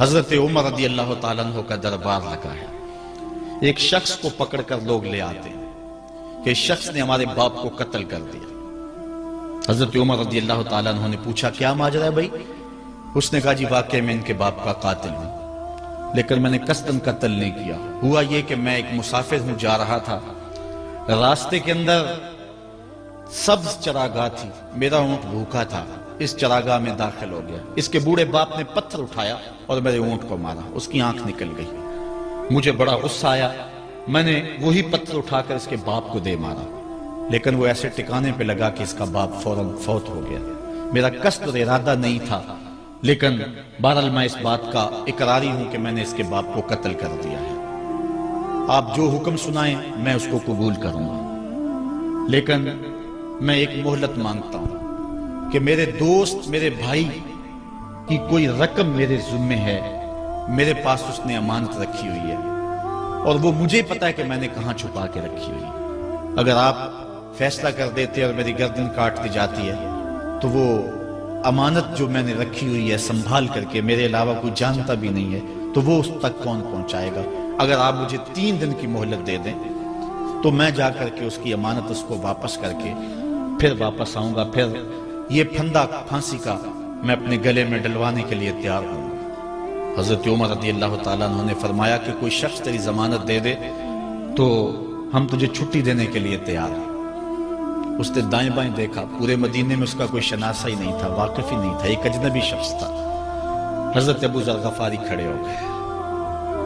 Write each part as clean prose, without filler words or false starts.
حضرت عمر رضی اللہ تعالیٰ عنہ کا دربار لگا ہے. ایک شخص کو پکڑ کر لوگ لے آتے ہیں کہ اس شخص نے ہمارے باپ کو قتل کر دیا. حضرت عمر رضی اللہ تعالیٰ عنہ نے پوچھا کیا ماجرا ہے بھائی؟ اس نے کہا جی واقعی میں ان کے باپ کا قاتل ہوں، لیکن میں نے قصداً قتل نہیں کیا. ہوا یہ کہ میں ایک مسافر ہوں، جا رہا تھا، راستے کے اندر سبز چراگاہ تھی، میرا اونٹ بھوکا تھا، اس چراگاہ میں داخل ہو گیا. اس کے بوڑھے باپ نے پتھر اٹھایا اور میرے اونٹ کو مارا، اس کی آنکھ نکل گئی. مجھے بڑا غصہ آیا، میں نے وہی پتھر اٹھا کر اس کے باپ کو دے مارا، لیکن وہ ایسے ٹکانے پہ لگا کہ اس کا باپ فوراً فوت ہو گیا. میرا قصد اور ارادہ نہیں تھا، لیکن بہرحال میں اس بات کا اقراری ہوں کہ میں نے اس کے باپ کو قتل کر دیا ہے. آپ جو حکم سنائیں میں اس کو قبول کروں گا، لیکن میں ایک مہلت مانگتا ہوں کہ میرے دوست، میرے بھائی کی کوئی رقم میرے ذمہ ہے، میرے پاس اس نے امانت رکھی ہوئی ہے اور وہ مجھے پتا ہے کہ میں نے کہاں چھپا کے رکھی ہوئی. اگر آپ فیصلہ کر دیتے اور میری گردن کاٹ دی جاتی ہے تو وہ امانت جو میں نے رکھی ہوئی ہے سنبھال کر کے، میرے علاوہ کوئی جانتا بھی نہیں ہے، تو وہ اس تک کون پہنچائے گا؟ اگر آپ مجھے 3 دن کی مہلت دے دیں تو میں جا کر کے اس کی امانت اس کو واپس کر کے پھر واپس آؤں گا، پھر یہ پھندا پھانسی کا میں اپنے گلے میں ڈلوانے کے لیے تیار ہوں گا. حضرت عمر رضی اللہ تعالیٰ عنہ نے فرمایا کہ کوئی شخص تیری ضمانت دے دے تو ہم تجھے چھٹی دینے کے لیے تیار ہیں. اس نے دائیں بائیں دیکھا، پورے مدینے میں اس کا کوئی شناسہ ہی نہیں تھا، واقف ہی نہیں تھا، ایک اجنبی شخص تھا. حضرت ابو ذر غفاری کھڑے ہو گئے،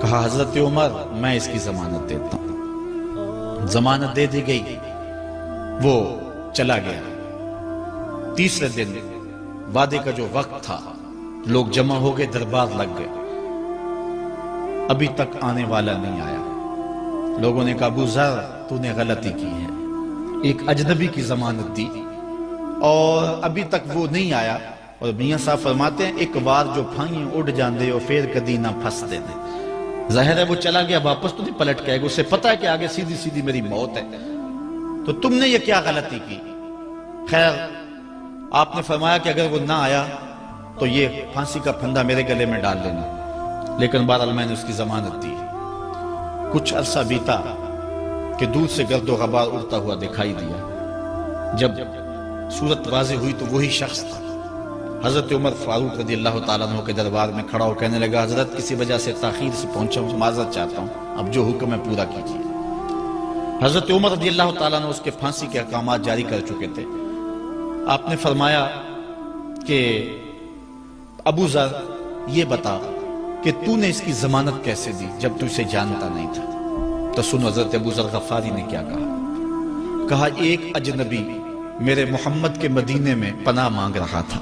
کہا حضرت عمر میں اس کی ضمانت دیتا ہوں. ضمانت دے دی گئی، وہ چلا گیا. تیسرے دن وعدے کا جو وقت تھا، لوگ جمع ہو گئے، دربار لگ گئے، ابھی تک آنے والا نہیں آیا. لوگوں نے کہا ابو ذر تو نے غلطی کی ہے، ایک اجنبی کی ضمانت دی اور ابھی تک وہ نہیں آیا. اور میاں صاحب فرماتے ہیں ایک بار جو پھائیں اڑ جاندے اور پھر کدی نہ پھنس دے دے. ظاہر ہے وہ چلا گیا، واپس تو نہیں پلٹ کے آئے گا، اسے پتا ہے کہ آگے سیدھی سیدھی میری موت ہے، تو تم نے یہ کیا غلطی کی؟ خیر آپ نے فرمایا کہ اگر وہ نہ آیا تو یہ پھانسی کا پھندا میرے گلے میں ڈال لینا، لیکن بہرحال میں نے اس کی ضمانت دی. کچھ عرصہ بیتا کہ دور سے گرد و غبار اڑتا ہوا دکھائی دیا. جب صورت واضح ہوئی تو وہی شخص تھا. حضرت عمر فاروق رضی اللہ تعالیٰ عنہ کے دربار میں کھڑا ہو کہنے لگا حضرت کسی وجہ سے تاخیر سے پہنچا ہوں، معذرت چاہتا ہوں، اب جو حکم ہے پورا کیجیے. حضرت عمر رضی اللہ تعالیٰ عنہ اس کے پھانسی کے احکامات جاری کر چکے تھے. آپ نے فرمایا کہ ابو ذر یہ بتا کہ تو نے اس کی ضمانت کیسے دی جب تو اسے جانتا نہیں تھا؟ تو سنو حضرت ابو ذر غفاری نے کیا کہا. ایک اجنبی میرے محمد کے مدینے میں پناہ مانگ رہا تھا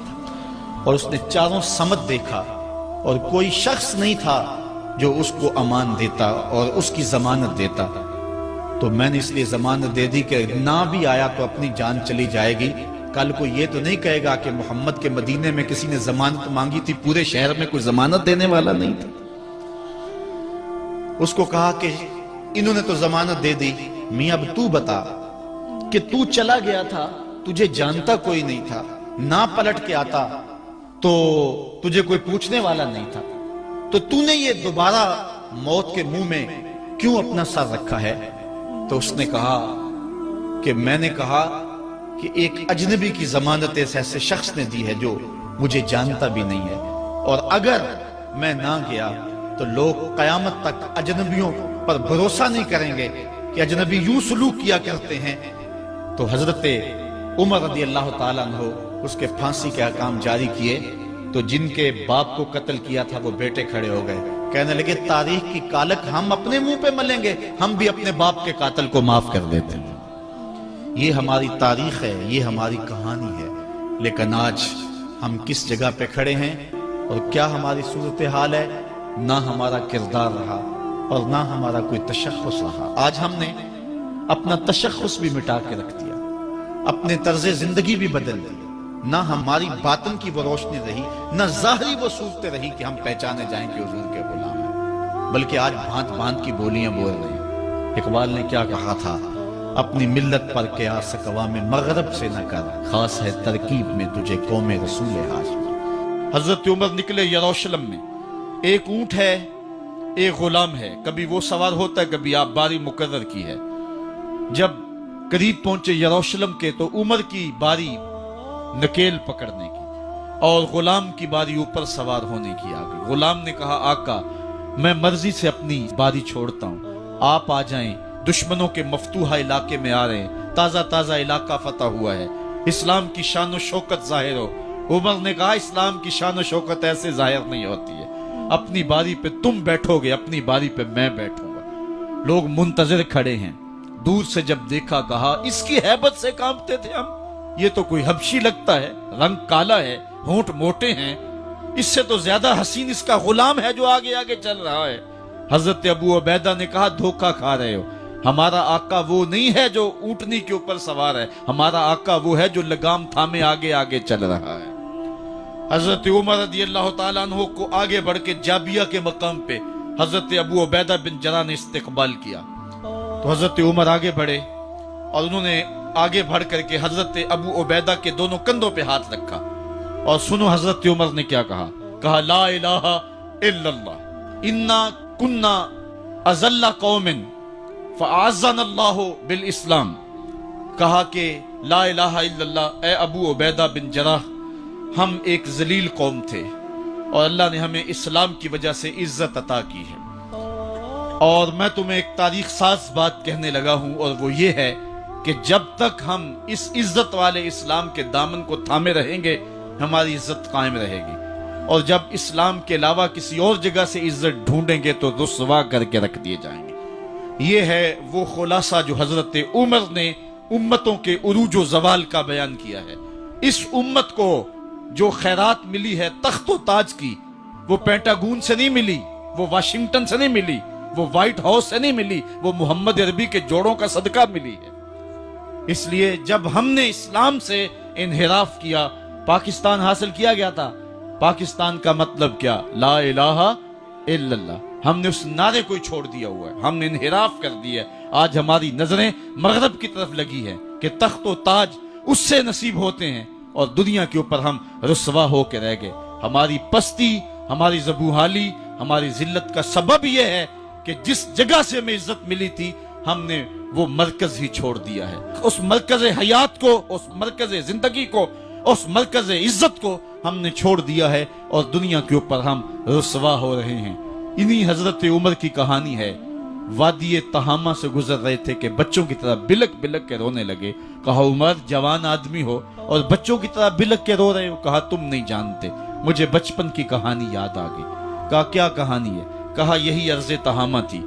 اور اس نے چاروں سمت دیکھا اور کوئی شخص نہیں تھا جو اس کو امان دیتا اور اس کی ضمانت دیتا، تو میں نے اس لیے ضمانت دے دی کہ نہ بھی آیا تو اپنی جان چلی جائے گی. کل کو یہ تو نہیں کہے گا کہ محمد کے مدینے میں کسی نے ضمانت مانگی تھی، پورے شہر میں کوئی ضمانت دینے والا نہیں تھا. اس کو کہا کہ انہوں نے تو ضمانت دے دی، میاں اب تو بتا کہ تو چلا گیا تھا، تجھے جانتا کوئی نہیں تھا، نہ پلٹ کے آتا تو تجھے کوئی پوچھنے والا نہیں تھا، تو تو نے یہ دوبارہ موت کے منہ میں کیوں اپنا سر رکھا ہے؟ تو اس نے کہا کہ میں نے کہا کہ ایک اجنبی کی ضمانت ایسے شخص نے دی ہے جو مجھے جانتا بھی نہیں ہے، اور اگر میں نہ گیا تو لوگ قیامت تک اجنبیوں پر بھروسہ نہیں کریں گے کہ اجنبی یوں سلوک کیا کرتے ہیں. تو حضرت عمر رضی اللہ تعالیٰ عنہ اس کے پھانسی کے احکام جاری کیے. تو جن کے باپ کو قتل کیا تھا وہ بیٹے کھڑے ہو گئے، کہنے لگے تاریخ کی کالک ہم اپنے منہ پہ ملیں گے، ہم بھی اپنے باپ کے قاتل کو معاف کر دیتے ہیں. یہ ہماری تاریخ ہے، یہ ہماری کہانی ہے. لیکن آج ہم کس جگہ پہ کھڑے ہیں اور کیا ہماری صورتحال ہے؟ نہ ہمارا کردار رہا اور نہ ہمارا کوئی تشخص رہا. آج ہم نے اپنا تشخص بھی مٹا کے رکھ دیا، اپنے طرز زندگی بھی بدل دی. نہ ہماری باطن کی وہ روشنی رہی، نہ ظاہری وہ صورتیں رہی کہ ہم پہچانے جائیں کہ حضور کے غلام ہیں، بلکہ آج بھانت بھانت کی بولیاں بول رہے ہیں. اقبال نے کیا کہا تھا؟ اپنی ملت پر قیاس اقوام مغرب سے نہ کر، خاص ہے ترکیب میں تجھے قوم رسول ہاشم. حضرت عمر نکلے یروشلم میں ایک اونٹ ہے، ایک غلام ہے، کبھی وہ سوار ہوتا ہے، کبھی آپ باری مقرر کی ہے۔ جب قریب پہنچے یروشلم کے تو عمر کی باری نکیل پکڑنے کی اور غلام کی باری اوپر سوار ہونے کی آ گئی۔ غلام نے کہا آقا میں مرضی سے اپنی باری چھوڑتا ہوں، آپ آ جائیں، دشمنوں کے مفتوحہ علاقے میں آ رہے ہیں، تازہ تازہ علاقہ فتح ہوا ہے، اسلام کی شان و شوکت ظاہر ہو۔ عمر نے کہا اسلام کی شان و شوکت ایسے ظاہر نہیں ہوتی ہے، اپنی باری پہ تم بیٹھو گے، اپنی باری پہ میں بیٹھوں گا۔ لوگ منتظر کھڑے ہیں، دور سے جب دیکھا کہا اس کی ہیبت سے کانپتے تھے ہم، یہ تو کوئی حبشی لگتا ہے، رنگ کالا ہے، ہونٹ موٹے ہیں، اس سے تو زیادہ حسین اس کا غلام ہے جو آگے آگے چل رہا ہے۔ حضرت ابو عبیدہ نے کہا دھوکہ کھا رہے ہو، ہمارا آقا وہ نہیں ہے جو اونٹنی کے اوپر سوار ہے، ہمارا آقا وہ ہے جو لگام تھامے آگے آگے چل رہا ہے۔ حضرت عمر رضی اللہ تعالیٰ عنہ کو آگے بڑھ کے جابیہ کے مقام پہ حضرت ابو عبیدہ بن جراح نے استقبال کیا، تو حضرت عمر آگے بڑھے اور انہوں نے آگے بڑھ کر کے حضرت ابو عبیدہ کے دونوں کندھوں پہ ہاتھ رکھا، اور سنو حضرت عمر نے کیا کہا لا الہ الا اللہ انا کنا اذل قوم فاعزنا اللہ بالاسلام۔ کہا کہ لا الہ الا اللہ، اے ابو عبیدہ بن جراح، ہم ایک ذلیل قوم تھے اور اللہ نے ہمیں اسلام کی وجہ سے عزت عطا کی ہے، اور میں تمہیں ایک تاریخ ساز بات کہنے لگا ہوں، اور وہ یہ ہے کہ جب تک ہم اس عزت والے اسلام کے دامن کو تھامے رہیں گے ہماری عزت قائم رہے گی، اور جب اسلام کے علاوہ کسی اور جگہ سے عزت ڈھونڈیں گے تو رسوا کر کے رکھ دیے جائیں گے۔ یہ ہے وہ خلاصہ جو حضرت عمر نے امتوں کے عروج و زوال کا بیان کیا ہے۔ اس امت کو جو خیرات ملی ہے تخت و تاج کی، وہ پینٹاگون سے نہیں ملی، وہ واشنگٹن سے نہیں ملی، وہ وائٹ ہاؤس سے نہیں ملی، وہ محمد عربی کے جوڑوں کا صدقہ ملی ہے۔ اس لیے جب ہم نے اسلام سے انحراف کیا، پاکستان حاصل کیا گیا تھا۔ پاکستان کا مطلب کیا؟ لا الہ الا اللہ۔ ہم نے اس نعرے کو چھوڑ دیا ہوا ہے، ہم نے انحراف کر دیا ہے۔ آج ہماری نظریں مغرب کی طرف لگی ہیں کہ تخت و تاج اس سے نصیب ہوتے ہیں، اور دنیا کے اوپر ہم رسوا ہو کے رہ گئے۔ ہماری پستی، ہماری زبوحالی، ہماری ذلت کا سبب یہ ہے کہ جس جگہ سے ہمیں عزت ملی تھی ہم نے وہ مرکز ہی چھوڑ دیا ہے۔ اس مرکز حیات کو، اس مرکز زندگی کو، اس مرکز عزت کو ہم نے چھوڑ دیا ہے، اور دنیا کے اوپر ہم رسوا ہو رہے ہیں۔ انہی حضرت عمر کی کہانی ہے۔ وادی تہامہ سے گزر رہے تھے کہ بچوں کی طرح بلک بلک کے رونے لگے۔ کہا عمر جوان آدمی ہو اور بچوں کی طرح بلک کے رو رہے ہو؟ کہا تم نہیں جانتے، مجھے بچپن کی کہانی یاد آ گئی۔ کہا کیا کہانی ہے؟ کہا یہی عرض تہامہ تھی،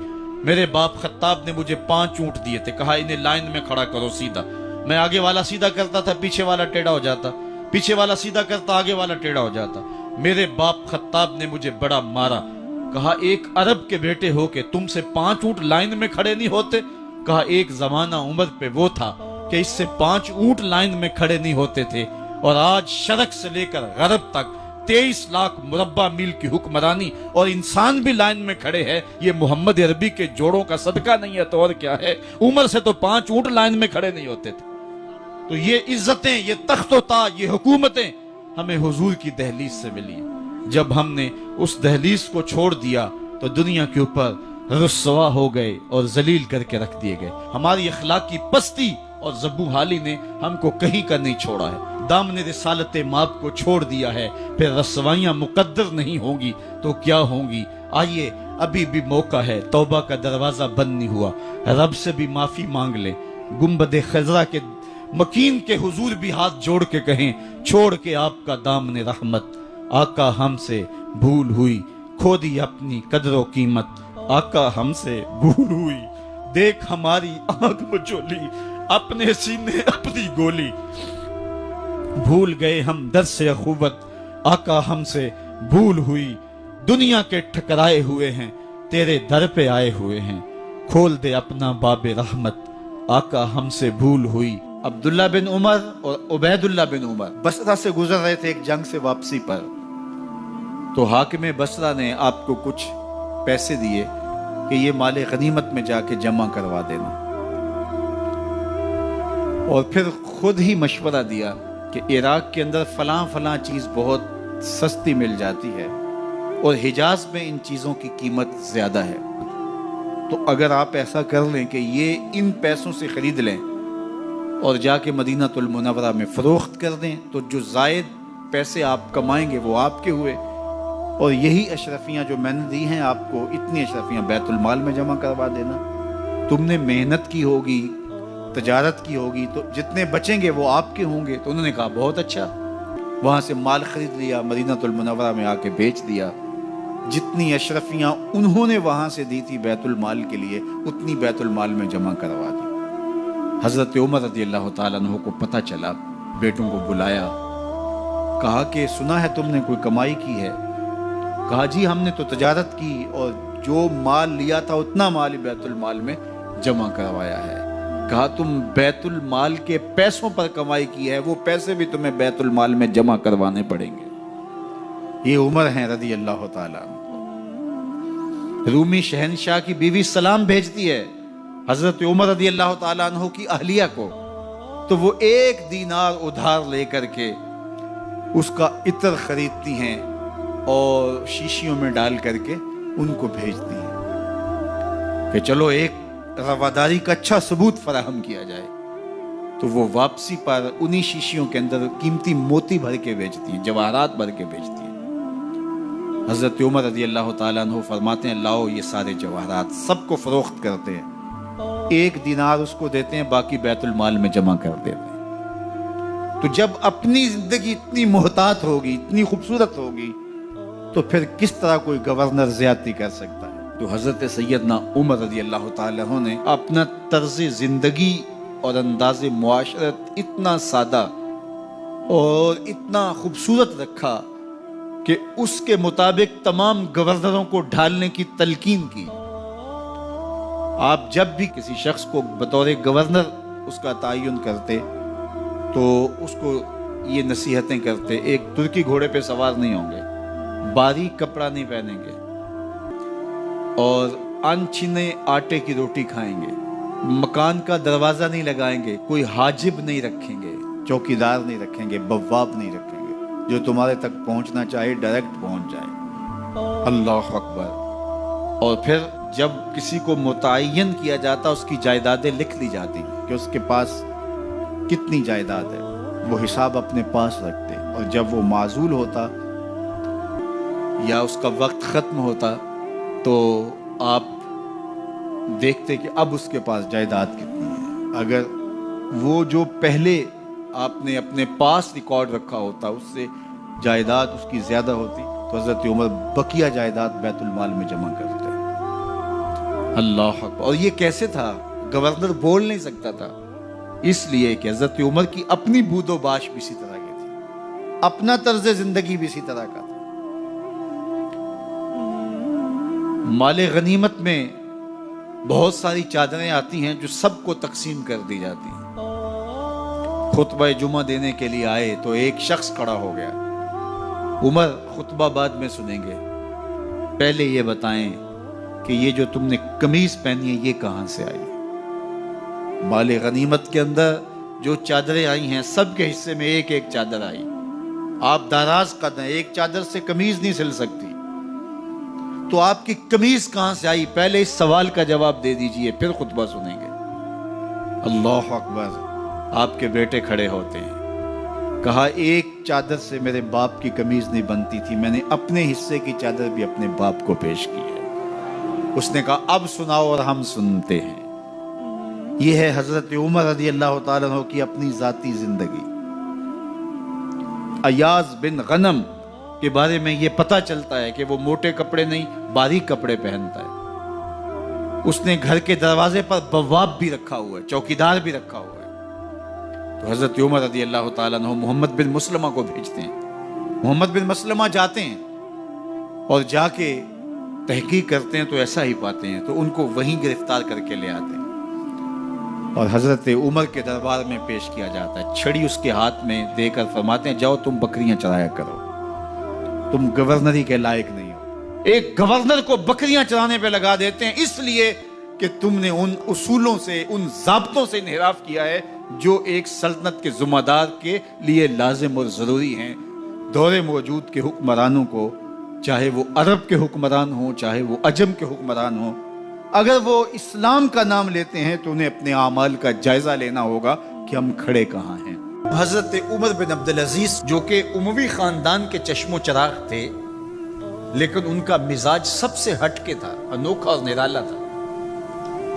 میرے باپ خطاب نے مجھے 5 اونٹ دیے تھے، کہا انہیں لائن میں کھڑا کرو سیدھا۔ میں آگے والا سیدھا کرتا تھا، پیچھے والا ٹیڑھا ہو جاتا، پیچھے والا سیدھا کرتا، آگے والا ٹیڑھا ہو جاتا۔ میرے باپ خطاب نے مجھے بڑا مارا۔ کہا ایک عرب کے بیٹے ہو کہ تم سے 5 اونٹ لائن میں کھڑے نہیں ہوتے؟ کہا ایک زمانہ عمر پہ وہ تھا کہ اس سے 5 اونٹ لائن میں کھڑے نہیں ہوتے تھے، اور آج شرق سے لے کر غرب تک 23 لاکھ مربع میل کی حکمرانی، اور انسان بھی لائن میں کھڑے ہیں۔ یہ محمد عربی کے جوڑوں کا صدقہ نہیں ہے تو اور کیا ہے؟ عمر سے تو 5 اونٹ لائن میں کھڑے نہیں ہوتے تھے۔ تو یہ عزتیں، یہ تخت و تاج، یہ حکومتیں ہمیں حضور کی دہلیز سے ملی۔ جب ہم نے اس دہلیز کو چھوڑ دیا تو دنیا کے اوپر رسوا ہو گئے اور ذلیل کر کے رکھ دیے گئے۔ ہماری اخلاقی پستی اور زبوحالی نے ہم کو کہیں کا نہیں چھوڑا ہے۔ دامن رسالت ماب کو چھوڑ دیا ہے، پھر رسوائیاں مقدر نہیں ہوں گی تو کیا ہوں گی؟ آئیے ابھی بھی موقع ہے، توبہ کا دروازہ بند نہیں ہوا، رب سے بھی معافی مانگ لے۔ گنبد خضرا کے مکین کے حضور بھی ہاتھ جوڑ کے کہیں چھوڑ کے آپ کا دامن رحمت، آقا ہم سے بھول ہوئی، کھو دی اپنی قدر و قیمت، آقا ہم سے بھول ہوئی، دیکھ ہماری آنکھ مچولی، اپنے سینے اپنی گولی، بھول گئے ہم درس اخوت، آقا ہم سے بھول ہوئی، دنیا کے ٹھکرائے ہوئے ہیں، تیرے در پہ آئے ہوئے ہیں، کھول دے اپنا باب رحمت، آقا ہم سے بھول ہوئی۔ عبداللہ بن عمر اور عبید اللہ بن عمر بصرہ سے گزر رہے تھے ایک جنگ سے واپسی پر، تو حاکم بصرہ نے آپ کو کچھ پیسے دیے کہ یہ مال غنیمت میں جا کے جمع کروا دینا، اور پھر خود ہی مشورہ دیا کہ عراق کے اندر فلاں فلاں چیز بہت سستی مل جاتی ہے، اور حجاز میں ان چیزوں کی قیمت زیادہ ہے. تو اگر آپ ایسا کر لیں کہ یہ ان پیسوں سے خرید لیں اور جا کے مدینہ المنورہ میں فروخت کر دیں تو جو زائد پیسے آپ کمائیں گے وہ آپ کے ہوئے. اور یہی اشرفیاں جو میں نے دی ہیں آپ کو، اتنی اشرفیاں بیت المال میں جمع کروا دینا. تم نے محنت کی ہوگی، تجارت کی ہوگی، تو جتنے بچیں گے وہ آپ کے ہوں گے. تو انہوں نے کہا بہت اچھا. وہاں سے مال خرید لیا، مدینہ المنورہ میں آ کے بیچ دیا. جتنی اشرفیاں انہوں نے وہاں سے دی تھی بیت المال کے لیے، اتنی بیت المال میں جمع کروا دی. حضرت عمر رضی اللہ تعالیٰ عنہ کو پتہ چلا، بیٹوں کو بلایا، کہا کہ سنا ہے تم نے کوئی کمائی کی ہے؟ کہا جی ہم نے تو تجارت کی اور جو مال لیا تھا اتنا مال ہی بیت المال میں جمع کروایا ہے. کہا تم بیت المال کے پیسوں پر کمائی کی ہے، وہ پیسے بھی تمہیں بیت المال میں جمع کروانے پڑیں گے. یہ عمر ہیں رضی اللہ تعالیٰ عنہ. رومی شہنشاہ کی بیوی سلام بھیجتی ہے حضرت عمر رضی اللہ تعالیٰ عنہ کی اہلیہ کو، تو وہ 1 دینار ادھار لے کر کے اس کا عطر خریدتی ہیں اور شیشیوں میں ڈال کر کے ان کو بھیجتی ہیں کہ چلو ایک رواداری کا اچھا ثبوت فراہم کیا جائے. تو وہ واپسی پر انہی شیشیوں کے اندر قیمتی موتی بھر کے بیچتی ہیں، جواہرات بھر کے بیچتی ہیں. حضرت عمر رضی اللہ تعالیٰ عنہ فرماتے ہیں لاؤ یہ سارے جواہرات، سب کو فروخت کرتے ہیں. 1 دینار اس کو دیتے ہیں، باقی بیت المال میں جمع کر دیتے ہیں. تو جب اپنی زندگی اتنی محتاط ہوگی، اتنی خوبصورت ہوگی، تو پھر کس طرح کوئی گورنر زیادتی کر سکتا ہے؟ تو حضرت سیدنا عمر رضی اللہ تعالیٰ عنہ نے اپنا طرز زندگی اور انداز معاشرت اتنا سادہ اور اتنا خوبصورت رکھا کہ اس کے مطابق تمام گورنروں کو ڈھالنے کی تلقین کی. آپ جب بھی کسی شخص کو بطور گورنر اس کا تعین کرتے تو اس کو یہ نصیحتیں کرتے: ایک ترکی گھوڑے پہ سوار نہیں ہوں گے، باریک کپڑا نہیں پہنیں گے، اور ان چھنے آٹے کی روٹی کھائیں گے، مکان کا دروازہ نہیں لگائیں گے، کوئی حاجب نہیں رکھیں گے، چوکیدار نہیں رکھیں گے، بواب نہیں رکھیں گے، جو تمہارے تک پہنچنا چاہے ڈائریکٹ پہنچ جائے. اللہ اکبر. اور پھر جب کسی کو متعین کیا جاتا اس کی جائیدادیں لکھ لی جاتی کہ اس کے پاس کتنی جائیداد ہے، وہ حساب اپنے پاس رکھتے. اور جب وہ معزول ہوتا یا اس کا وقت ختم ہوتا تو آپ دیکھتے کہ اب اس کے پاس جائیداد کتنی ہے. اگر وہ جو پہلے آپ نے اپنے پاس ریکارڈ رکھا ہوتا اس سے جائیداد اس کی زیادہ ہوتی تو حضرت عمر بقیہ جائیداد بیت المال میں جمع کرتے. اللہ اکبر. اور یہ کیسے تھا؟ گورنر بول نہیں سکتا تھا، اس لیے کہ حضرت عمر کی اپنی بود و باش بھی اسی طرح کی تھی، اپنا طرز زندگی بھی اسی طرح کا تھا. مال غنیمت میں بہت ساری چادریں آتی ہیں جو سب کو تقسیم کر دی جاتی ہیں. خطبہ جمعہ دینے کے لیے آئے تو ایک شخص کھڑا ہو گیا. عمر خطبہ بعد میں سنیں گے، پہلے یہ بتائیں کہ یہ جو تم نے قمیض پہنی ہے یہ کہاں سے آئی؟ مال غنیمت کے اندر جو چادریں آئی ہیں سب کے حصے میں ایک ایک چادر آئی. آپ داراز قد ہیں، ایک چادر سے قمیض نہیں سل سکتی، تو آپ کی قمیض کہاں سے آئی؟ پہلے اس سوال کا جواب دے دیجئے، پھر خطبہ سنیں گے. اللہ اکبر. آپ کے بیٹے کھڑے ہوتے ہیں، کہا ایک چادر سے میرے باپ کی قمیض نہیں بنتی تھی، میں نے اپنے حصے کی چادر بھی اپنے باپ کو پیش کی ہے. اس نے کہا اب سناؤ، اور ہم سنتے ہیں. یہ ہے حضرت عمر رضی اللہ تعالیٰ عنہ کی اپنی ذاتی زندگی. ایاز بن غنم کے بارے میں یہ پتہ چلتا ہے کہ وہ موٹے کپڑے نہیں باریک کپڑے پہنتا ہے. اس نے گھر کے دروازے پر بواب بھی رکھا ہوا ہے، چوکیدار بھی رکھا ہوا ہے. تو حضرت عمر رضی اللہ تعالیٰ عنہ محمد بن مسلمہ کو بھیجتے ہیں. محمد بن مسلمہ جاتے ہیں اور جا کے تحقیق کرتے ہیں تو ایسا ہی پاتے ہیں، تو ان کو وہیں گرفتار کر کے لے آتے ہیں اور حضرت عمر کے دربار میں پیش کیا جاتا ہے. چھڑی اس کے ہاتھ میں دے کر فرماتے ہیں جاؤ تم بکریاں چرایا کرو، تم گورنری کے لائق نہیں ہو. ایک گورنر کو بکریاں چرانے پہ لگا دیتے ہیں اس لیے کہ تم نے ان اصولوں سے، ان ضابطوں سے انحراف کیا ہے جو ایک سلطنت کے ذمہ دار کے لیے لازم اور ضروری ہیں. دور موجود کے حکمرانوں کو چاہے وہ عرب کے حکمران ہوں چاہے وہ عجم کے حکمران ہوں، اگر وہ اسلام کا نام لیتے ہیں تو انہیں اپنے اعمال کا جائزہ لینا ہوگا کہ ہم کھڑے کہاں ہیں۔ حضرت عمر بن عبدالعزیز جو کہ اموی خاندان کے چشم و چراغ تھے، لیکن ان کا مزاج سب سے ہٹ کے تھا، انوکھا اور نرالا تھا۔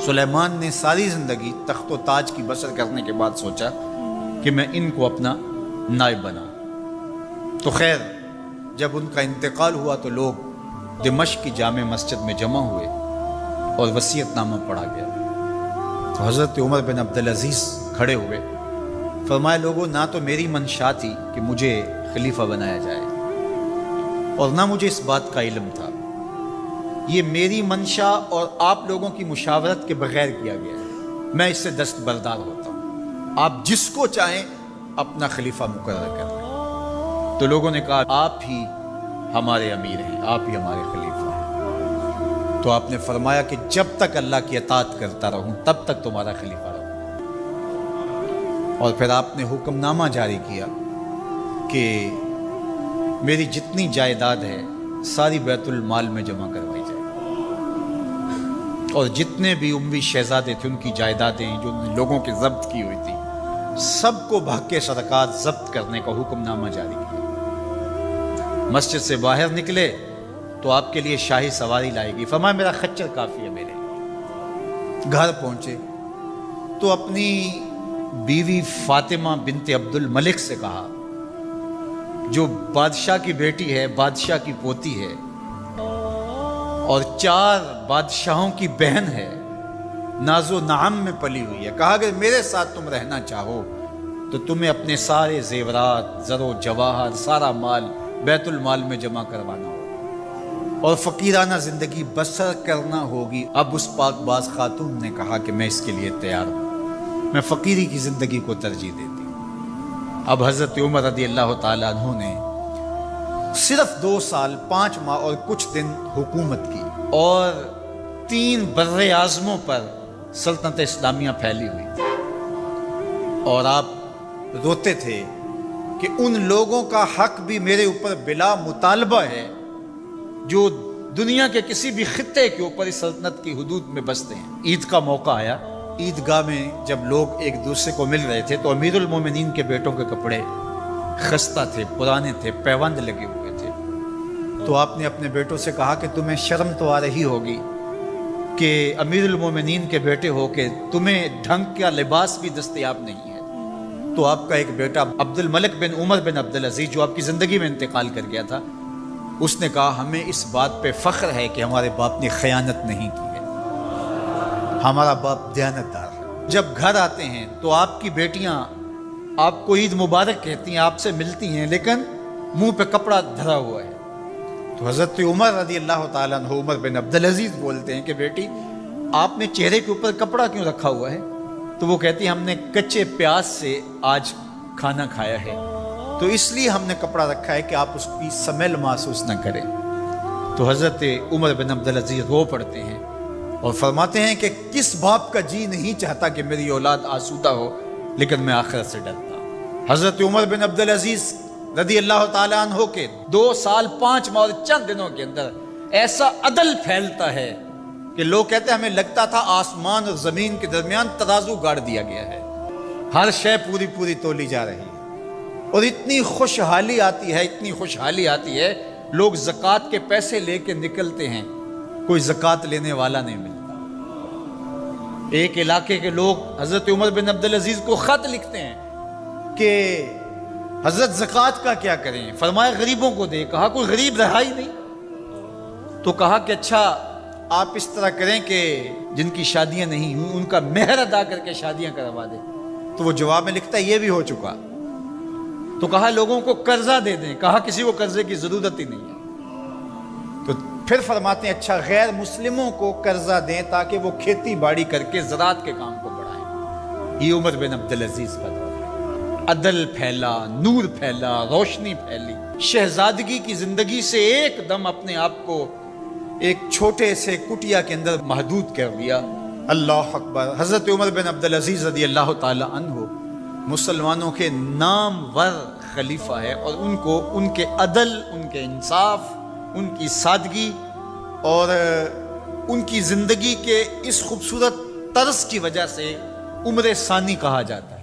سلیمان نے ساری زندگی تخت و تاج کی بسر کرنے کے بعد سوچا کہ میں ان کو اپنا نائب بناؤں۔ تو خیر جب ان کا انتقال ہوا تو لوگ دمشق کی جامع مسجد میں جمع ہوئے اور وصیت نامہ پڑھا گیا۔ تو حضرت عمر بن عبدالعزیز کھڑے ہوئے، فرمایا لوگوں، نہ تو میری منشا تھی کہ مجھے خلیفہ بنایا جائے اور نہ مجھے اس بات کا علم تھا، یہ میری منشا اور آپ لوگوں کی مشاورت کے بغیر کیا گیا ہے، میں اس سے دستبردار ہوتا ہوں، آپ جس کو چاہیں اپنا خلیفہ مقرر کر لیں۔ تو لوگوں نے کہا آپ ہی ہمارے امیر ہیں، آپ ہی ہمارے خلیفہ ہیں۔ تو آپ نے فرمایا کہ جب تک اللہ کی اطاعت کرتا رہوں تب تک تمہارا خلیفہ رہوں۔ اور پھر آپ نے حکم نامہ جاری کیا کہ میری جتنی جائیداد ہے ساری بیت المال میں جمع کروائی جائے، اور جتنے بھی اموی شہزادے تھے ان کی جائیدادیں جو لوگوں کے ضبط کی ہوئی تھی سب کو بحق صدقات ضبط کرنے کا حکم نامہ جاری کیا۔ مسجد سے باہر نکلے تو آپ کے لیے شاہی سواری لائے گی، فرمایا میرا خچر کافی ہے میرے لیے۔ گھر پہنچے تو اپنی بیوی فاطمہ بنت عبد الملک سے کہا، جو بادشاہ کی بیٹی ہے، بادشاہ کی پوتی ہے اور 4 بادشاہوں کی بہن ہے، ناز و نعم میں پلی ہوئی ہے، کہا کہ میرے ساتھ تم رہنا چاہو تو تمہیں اپنے سارے زیورات، زر و جواہر، سارا مال بیت المال میں جمع کروانا ہوگا اور فقیرانہ زندگی بسر کرنا ہوگی۔ اب اس پاک باز خاتون نے کہا کہ میں اس کے لیے تیار ہوں، میں فقیری کی زندگی کو ترجیح دیتی ہوں۔ اب حضرت عمر رضی اللہ تعالیٰ عنہ نے صرف 2 سال 5 ماہ اور کچھ دن حکومت کی، اور 3 بر اعظموں پر سلطنت اسلامیہ پھیلی ہوئی تھی، اور آپ روتے تھے کہ ان لوگوں کا حق بھی میرے اوپر بلا مطالبہ ہے جو دنیا کے کسی بھی خطے کے اوپر اس سلطنت کی حدود میں بستے ہیں۔ عید کا موقع آیا، عیدگاہ میں جب لوگ ایک دوسرے کو مل رہے تھے تو امیر المومنین کے بیٹوں کے کپڑے خستہ تھے، پرانے تھے، پیوند لگے ہوئے تھے۔ تو آپ نے اپنے بیٹوں سے کہا کہ تمہیں شرم تو آ رہی ہوگی کہ امیر المومنین کے بیٹے ہو کے تمہیں ڈھنگ کا لباس بھی دستیاب نہیں ہے۔ تو آپ کا ایک بیٹا عبد الملک بن عمر بن عبدالعزیز جو آپ کی زندگی میں انتقال کر گیا تھا، اس نے کہا ہمیں اس بات پہ فخر ہے کہ ہمارے باپ نے خیانت نہیں کی ہے، ہمارا باپ دیانتدار ہے۔ جب گھر آتے ہیں تو آپ کی بیٹیاں آپ کو عید مبارک کہتی ہیں، آپ سے ملتی ہیں، لیکن منہ پہ کپڑا دھرا ہوا ہے۔ تو حضرت عمر رضی اللہ تعالیٰ عنہ عمر بن عبدالعزیز بولتے ہیں کہ بیٹی آپ نے چہرے کے اوپر کپڑا کیوں رکھا ہوا ہے؟ تو وہ کہتی ہم نے کچے پیاز سے آج کھانا کھایا ہے تو اس لیے ہم نے کپڑا رکھا ہے کہ آپ اس کی سمیل محسوس نہ کریں۔ تو حضرت عمر بن عبدالعزیز رو پڑتے ہیں اور فرماتے ہیں کہ کس باپ کا جی نہیں چاہتا کہ میری اولاد آسودہ ہو، لیکن میں آخرت سے ڈرتا ہوں۔ حضرت عمر بن عبدالعزیز رضی اللہ تعالیٰ عنہ کے 2 سال 5 ماہ اور چند دنوں کے اندر ایسا عدل پھیلتا ہے کہ لوگ کہتے ہیں ہمیں لگتا تھا آسمان اور زمین کے درمیان ترازو گاڑ دیا گیا ہے، ہر شے پوری پوری تولی جا رہی ہے، اور اتنی خوشحالی آتی ہے، اتنی خوشحالی آتی ہے، لوگ زکوٰۃ کے پیسے لے کے نکلتے ہیں، کوئی زکوٰۃ لینے والا نہیں ملتا۔ ایک علاقے کے لوگ حضرت عمر بن عبدالعزیز کو خط لکھتے ہیں کہ حضرت زکوٰۃ کا کیا کریں؟ فرمایا غریبوں کو دے۔ کہا کوئی غریب رہا ہی نہیں، تو کہا کہ اچھا آپ اس طرح کریں کہ جن کی شادیاں نہیں ہوئی ان کا مہر ادا کر کے شادیاں کروا دیں۔ تو وہ جواب میں لکھتا ہے یہ بھی ہو چکا۔ تو کہا لوگوں کو قرضہ دے دیں۔ کہا کسی کو قرضے کی ضرورت ہی نہیں ہے۔ تو پھر فرماتے ہیں اچھا غیر مسلموں کو قرضہ دیں تاکہ وہ کھیتی باڑی کر کے زراعت کے کام کو بڑھائیں۔ یہ عمر بن عبدالعزیز کا دور ہے۔ عدل پھیلا، نور پھیلا، روشنی پھیلی۔ شہزادگی کی زندگی سے ایک دم اپنے آپ کو ایک چھوٹے سے کٹیا کے اندر محدود کر دیا۔ اللہ اکبر۔ حضرت عمر بن عبدالعزیز رضی اللہ تعالی عنہ مسلمانوں کے نامور خلیفہ ہے، اور ان کو ان کے عدل، ان کے انصاف، ان کی سادگی اور ان کی زندگی کے اس خوبصورت طرز کی وجہ سے عمر ثانی کہا جاتا ہے۔